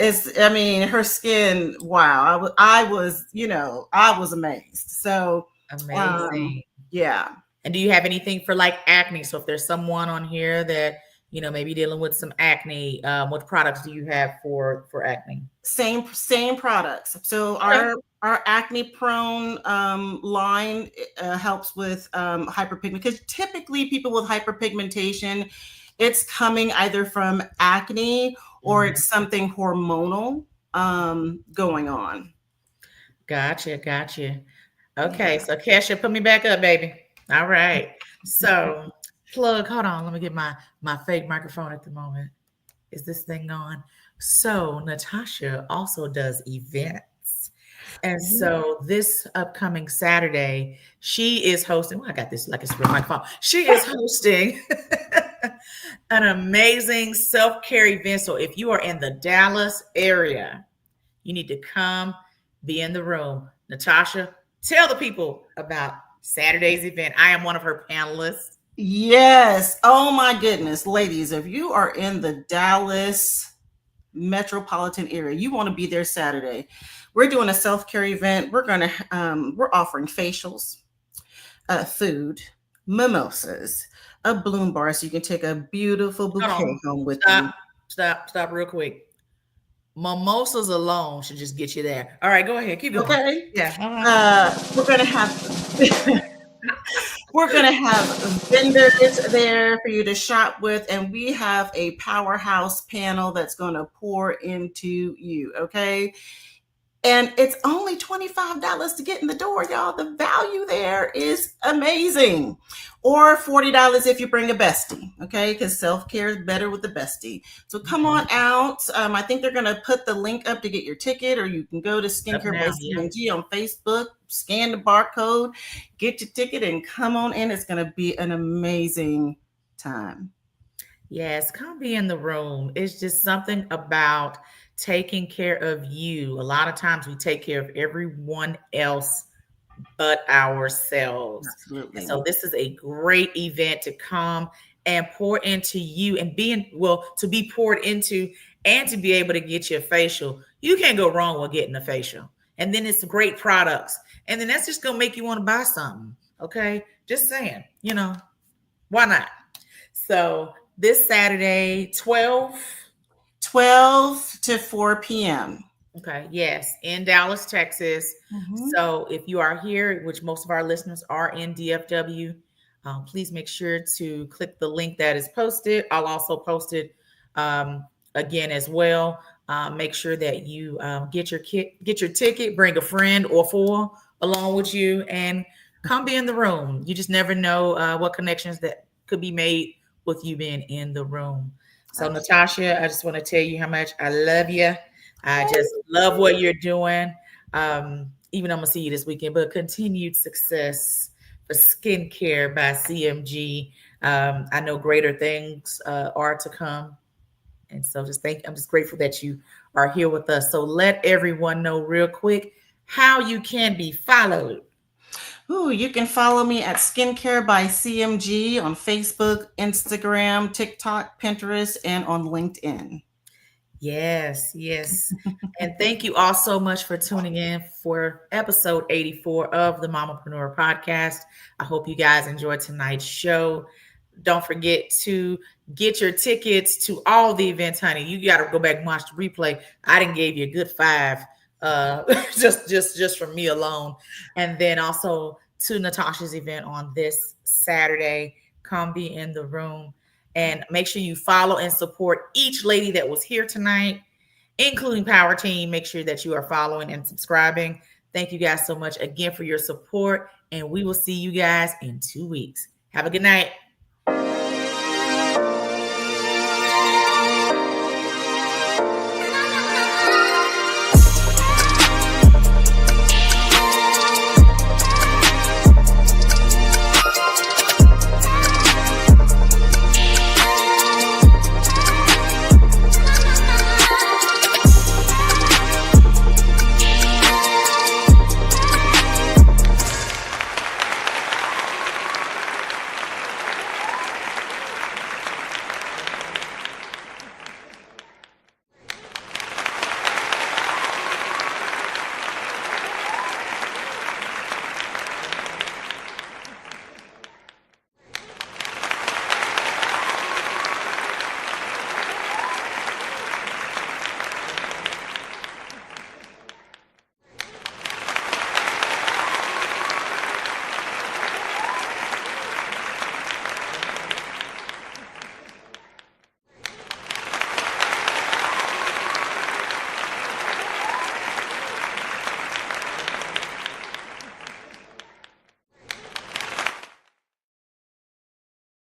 Her skin, wow. I was amazed. So amazing. Yeah. And do you have anything for like acne? So if there's someone on here that, maybe dealing with some acne, what products do you have for acne? Same products. So our acne prone line helps with hyperpigmentation, because typically people with hyperpigmentation, it's coming either from acne or it's something hormonal going on. Gotcha. Okay, so Kesha, put me back up, baby. All right. So hold on. Let me get my fake microphone at the moment. Is this thing on? So Natasha also does events. And so this upcoming Saturday, she is hosting, I got this like it's my microphone. She is hosting An amazing self-care event. So if you are in the Dallas area, you need to come be in the room. Natasha, tell the people about Saturday's event. I am one of her panelists. Yes. Oh my goodness, ladies, if you are in the Dallas metropolitan area, you want to be there Saturday. We're doing a self-care event. We're offering facials, food, mimosas, a bloom bar, so you can take a beautiful Hold bouquet on. home with you. Stop real quick. Mimosas alone should just get you there. All right, go ahead. Keep going. Okay. Yeah. We're gonna have we're gonna have vendors there for you to shop with, and we have a powerhouse panel that's gonna pour into you. Okay. And it's only $25 to get in the door, y'all. The value there is amazing. Or $40 if you bring a bestie, okay? Because self-care is better with the bestie. So come on out. I think they're going to put the link up to get your ticket, or you can go to Skincare by CMG on Facebook, scan the barcode, get your ticket, and come on in. It's going to be an amazing time. Yes, come be in the room. It's just something about taking care of you. A lot of times we take care of everyone else but ourselves. Absolutely. And so this is a great event to come and pour into you and to be poured into and to be able to get your facial. You can't go wrong with getting a facial. And then it's great products. And then that's just going to make you want to buy something. Okay. Just saying, why not? So this Saturday, 12 to 4 p.m. Okay. Yes. In Dallas, Texas. Mm-hmm. So if you are here, which most of our listeners are in DFW, please make sure to click the link that is posted. I'll also post it again as well. Make sure that you get your ticket, bring a friend or four along with you, and come be in the room. You just never know what connections that could be made with you being in the room. So Natasha, I just want to tell you how much I love you. I just love what you're doing. Even I'm gonna see you this weekend, but continued success for Skincare by CMG. I know greater things are to come. And so I'm just grateful that you are here with us. So let everyone know real quick how you can be followed. Ooh, you can follow me at Skincare by CMG on Facebook, Instagram, TikTok, Pinterest, and on LinkedIn. Yes. And thank you all so much for tuning in for episode 84 of the Mamapreneur podcast. I hope you guys enjoyed tonight's show. Don't forget to get your tickets to all the events, honey. You got to go back and watch the replay. I didn't give you a good 5 just from me alone. And then also to Natasha's event on this Saturday. Come be in the room. And make sure you follow and support each lady that was here tonight, including Power Team. Make sure that you are following and subscribing. Thank you guys so much again for your support. And we will see you guys in 2 weeks. Have a good night.